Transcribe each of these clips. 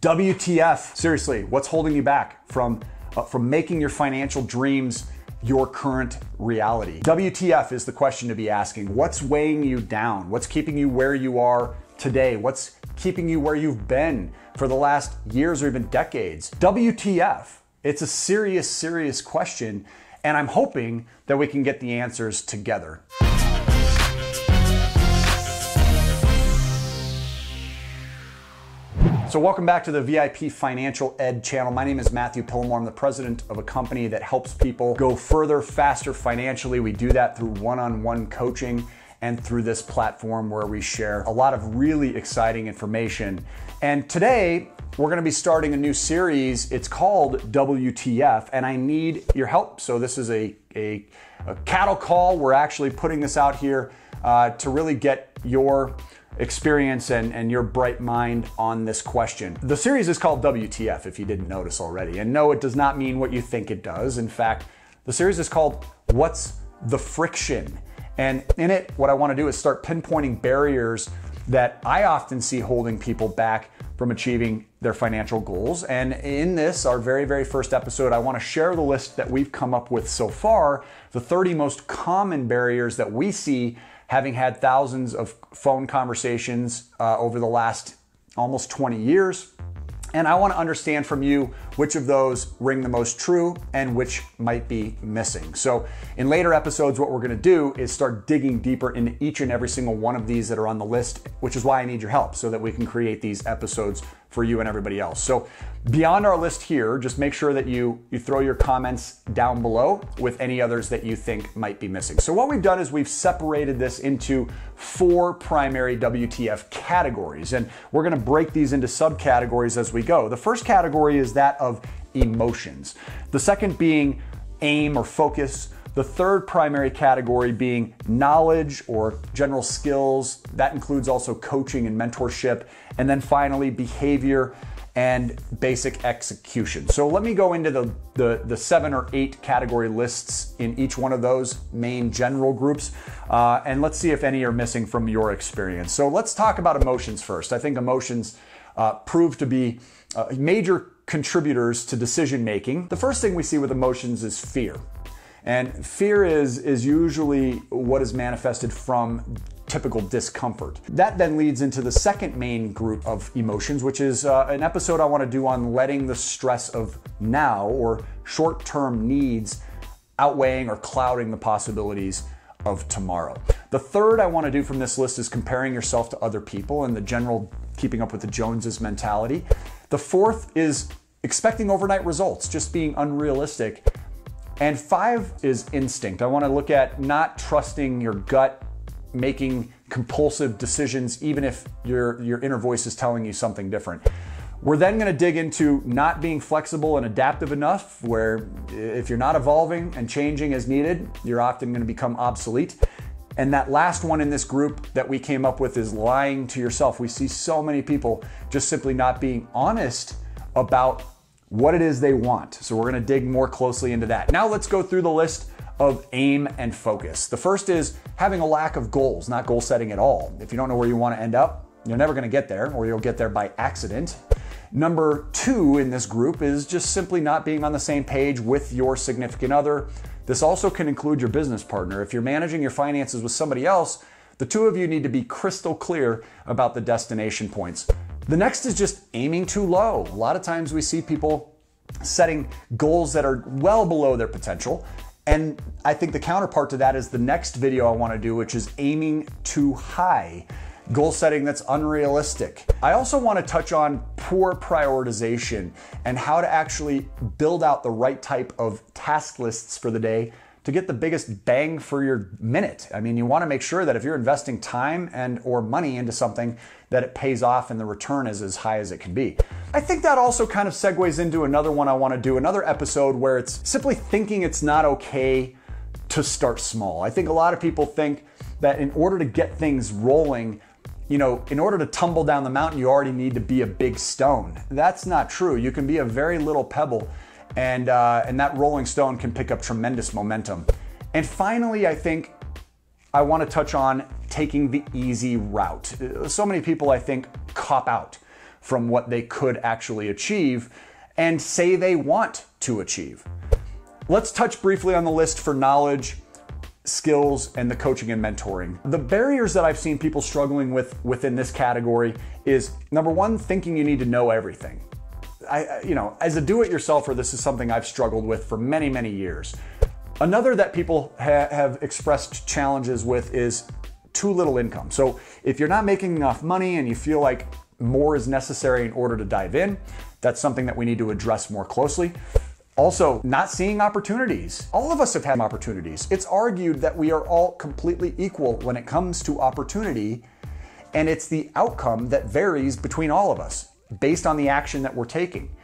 WTF? Seriously, what's holding you back from making your financial dreams your current reality? WTF is the question to be asking. What's weighing you down? What's keeping you where you are today? What's keeping you where you've been for the last years or even decades? WTF? It's a serious, serious question, and I'm hoping that we can get the answers together. So welcome back to the VIP Financial Ed channel. My name is Matthew Pillmore. I'm the president of a company that helps people go further, faster financially. We do that through one-on-one coaching and through this platform where we share a lot of really exciting information. And today, we're gonna be starting a new series. It's called WTF, and I need your help. So this is a cattle call. We're actually putting this out here to really get your experience and your bright mind on this question. The series is called WTF, if you didn't notice already. And no, it does not mean what you think it does. In fact, the series is called What's the Friction? And in it, what I want to do is start pinpointing barriers that I often see holding people back from achieving their financial goals. And in this, our very, very first episode, I want to share the list that we've come up with so far, the 30 most common barriers that we see, having had thousands of phone conversations over the last almost 20 years. And I want to understand from you which of those ring the most true and which might be missing. So in later episodes, what we're going to do is start digging deeper into each and every single one of these that are on the list, which is why I need your help so that we can create these episodes for you and everybody else. So beyond our list here, just make sure that you throw your comments down below with any others that you think might be missing. So what we've done is we've separated this into 4 primary WTF categories, and we're gonna break these into subcategories as we go. The first category is that of emotions. The second being aim or focus. The third primary category being knowledge or general skills. That includes also coaching and mentorship. And then finally, behavior and basic execution. So let me go into the 7 or 8 category lists in each one of those main general groups. And let's see if any are missing from your experience. So let's talk about emotions first. I think emotions prove to be major contributors to decision making. The first thing we see with emotions is fear. And fear is usually what is manifested from typical discomfort. That then leads into the second main group of emotions, which is an episode I want to do on letting the stress of now or short-term needs outweighing or clouding the possibilities of tomorrow. The third I want to do from this list is comparing yourself to other people and the general keeping up with the Joneses mentality. The fourth is expecting overnight results, just being unrealistic. And 5 is instinct. I want to look at not trusting your gut, making compulsive decisions, even if your inner voice is telling you something different. We're then going to dig into not being flexible and adaptive enough, where if you're not evolving and changing as needed, you're often going to become obsolete. And that last one in this group that we came up with is lying to yourself. We see so many people just simply not being honest about what it is they want. So we're gonna dig more closely into that. Now let's go through the list of aim and focus. The first is having a lack of goals, not goal setting at all. If you don't know where you wanna end up, you're never gonna get there, or you'll get there by accident. Number 2 in this group is just simply not being on the same page with your significant other. This also can include your business partner. If you're managing your finances with somebody else, the two of you need to be crystal clear about the destination points. The next is just aiming too low. A lot of times we see people setting goals that are well below their potential. And I think the counterpart to that is the next video I want to do, which is aiming too high. Goal setting that's unrealistic. I also want to touch on poor prioritization and how to actually build out the right type of task lists for the day to get the biggest bang for your minute. I mean, you want to make sure that if you're investing time and or money into something, that it pays off and the return is as high as it can be. I think that also kind of segues into another one I want to do, another episode where it's simply thinking it's not okay to start small. I think a lot of people think that in order to get things rolling, in order to tumble down the mountain, you already need to be a big stone. That's not true. You can be a very little pebble, and that rolling stone can pick up tremendous momentum. And finally, I think I want to touch on taking the easy route. So many people, I think, cop out from what they could actually achieve and say they want to achieve. Let's touch briefly on the list for knowledge, skills, and the coaching and mentoring. The barriers that I've seen people struggling with within this category is, number one, thinking you need to know everything. As a do-it-yourselfer, this is something I've struggled with for many, many years. Another that people have expressed challenges with is too little income. So if you're not making enough money and you feel like more is necessary in order to dive in, that's something that we need to address more closely. Also, not seeing opportunities. All of us have had opportunities. It's argued that we are all completely equal when it comes to opportunity, and it's the outcome that varies between all of us based on the action that we're taking.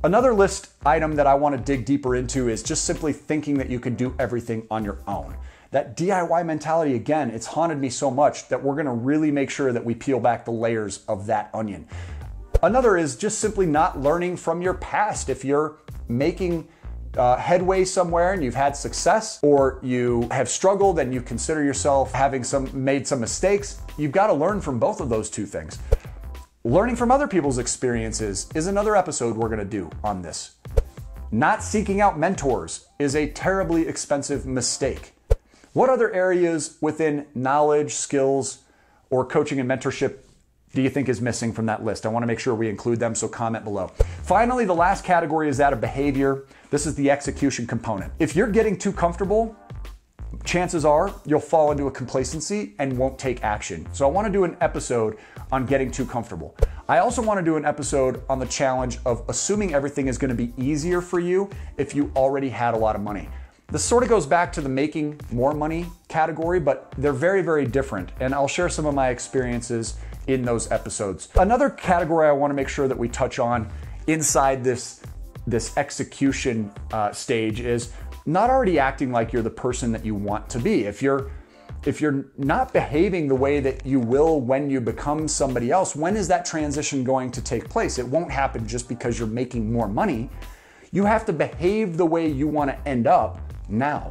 Another list item that I want to dig deeper into is just simply thinking that you can do everything on your own. That DIY mentality, again, it's haunted me so much that we're going to really make sure that we peel back the layers of that onion. Another is just simply not learning from your past. If you're making headway somewhere and you've had success, or you have struggled and you consider yourself having made some mistakes, you've got to learn from both of those two things. Learning from other people's experiences is another episode we're going to do on this. Not seeking out mentors is a terribly expensive mistake. What other areas within knowledge, skills, or coaching and mentorship do you think is missing from that list? I want to make sure we include them, so comment below. Finally, the last category is that of behavior. This is the execution component. If you're getting too comfortable, chances are you'll fall into a complacency and won't take action. So I want to do an episode on getting too comfortable. I also want to do an episode on the challenge of assuming everything is going to be easier for you if you already had a lot of money. This sort of goes back to the making more money category, but they're very, very different. And I'll share some of my experiences in those episodes. Another category I want to make sure that we touch on inside this execution stage is not already acting like you're the person that you want to be. If you're not behaving the way that you will when you become somebody else, when is that transition going to take place? It won't happen just because you're making more money. You have to behave the way you want to end up now.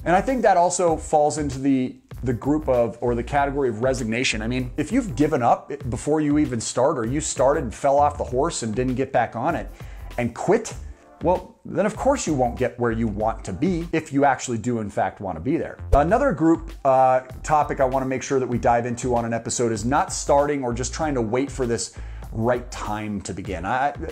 And I think that also falls into the group of, or the category of resignation. I mean, if you've given up before you even start, or you started and fell off the horse and didn't get back on it and quit, well, then of course you won't get where you want to be if you actually do in fact want to be there. Another group topic I want to make sure that we dive into on an episode is not starting or just trying to wait for this right time to begin.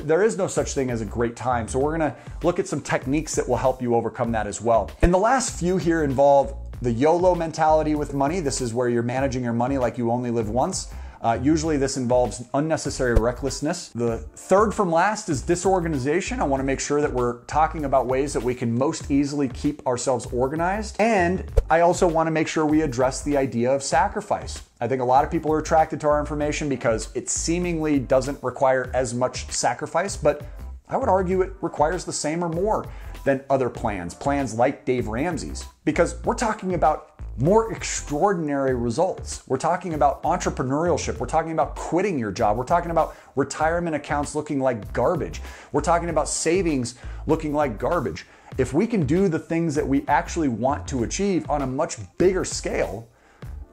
There is no such thing as a great time. So we're going to look at some techniques that will help you overcome that as well. And the last few here involve the YOLO mentality with money. This is where you're managing your money like you only live once. Usually this involves unnecessary recklessness. The third from last is disorganization. I want to make sure that we're talking about ways that we can most easily keep ourselves organized. And I also want to make sure we address the idea of sacrifice. I think a lot of people are attracted to our information because it seemingly doesn't require as much sacrifice, but I would argue it requires the same or more than other plans like Dave Ramsey's, because we're talking about more extraordinary results. We're talking about entrepreneurship. We're talking about quitting your job. We're talking about retirement accounts looking like garbage. We're talking about savings looking like garbage. If we can do the things that we actually want to achieve on a much bigger scale,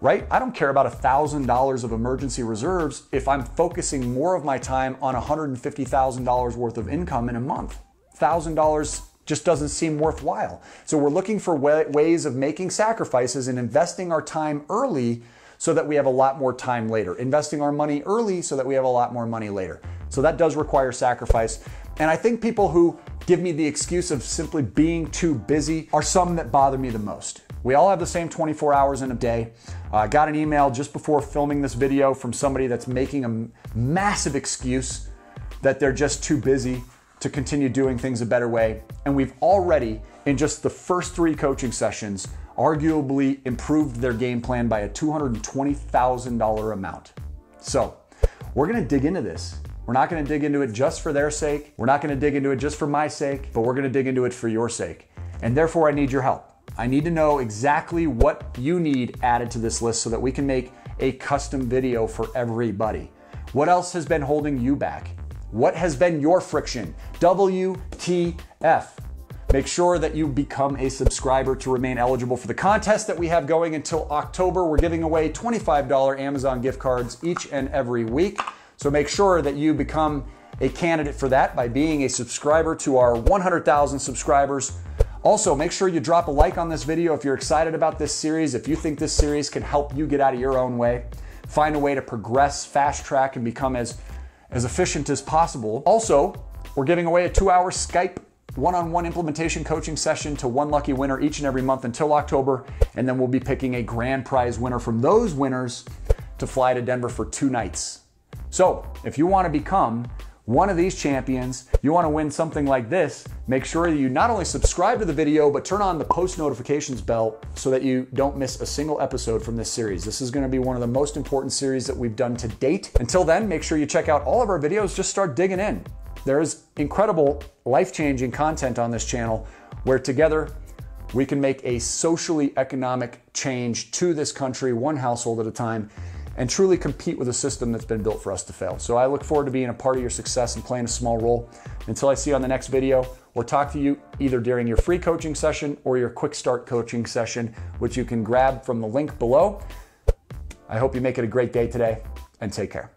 right? I don't care about $1,000 of emergency reserves if I'm focusing more of my time on $150,000 worth of income in a month. $1,000 just doesn't seem worthwhile. So we're looking for ways of making sacrifices and investing our time early so that we have a lot more time later. Investing our money early so that we have a lot more money later. So that does require sacrifice. And I think people who give me the excuse of simply being too busy are some that bother me the most. We all have the same 24 hours in a day. I got an email just before filming this video from somebody that's making a massive excuse that they're just too busy to continue doing things a better way. And we've already, in just the first 3 coaching sessions, arguably improved their game plan by a $220,000 amount. So we're gonna dig into this. We're not gonna dig into it just for their sake. We're not gonna dig into it just for my sake, but we're gonna dig into it for your sake. And therefore I need your help. I need to know exactly what you need added to this list so that we can make a custom video for everybody. What else has been holding you back? What has been your friction? WTF. Make sure that you become a subscriber to remain eligible for the contest that we have going until October. We're giving away $25 Amazon gift cards each and every week. So So make sure that you become a candidate for that by being a subscriber to our 100,000 subscribers. Also, make sure you drop a like on this video if you're excited about this series, if you think this series can help you get out of your own way, find a way to progress, fast track, and become as efficient as possible. Also, we're giving away a 2-hour Skype one-on-one implementation coaching session to one lucky winner each and every month until October, and then we'll be picking a grand prize winner from those winners to fly to Denver for 2 nights. So, if you want to become one of these champions, you want to win something like this, make sure that you not only subscribe to the video, but turn on the post notifications bell so that you don't miss a single episode from this series. This is going to be one of the most important series that we've done to date. Until then, make sure you check out all of our videos. Just start digging in. There is incredible, life-changing content on this channel where together we can make a socially economic change to this country, one household at a time, and truly compete with a system that's been built for us to fail. So I look forward to being a part of your success and playing a small role. Until I see you on the next video, or talk to you either during your free coaching session or your quick start coaching session, which you can grab from the link below. I hope you make it a great day today, and take care.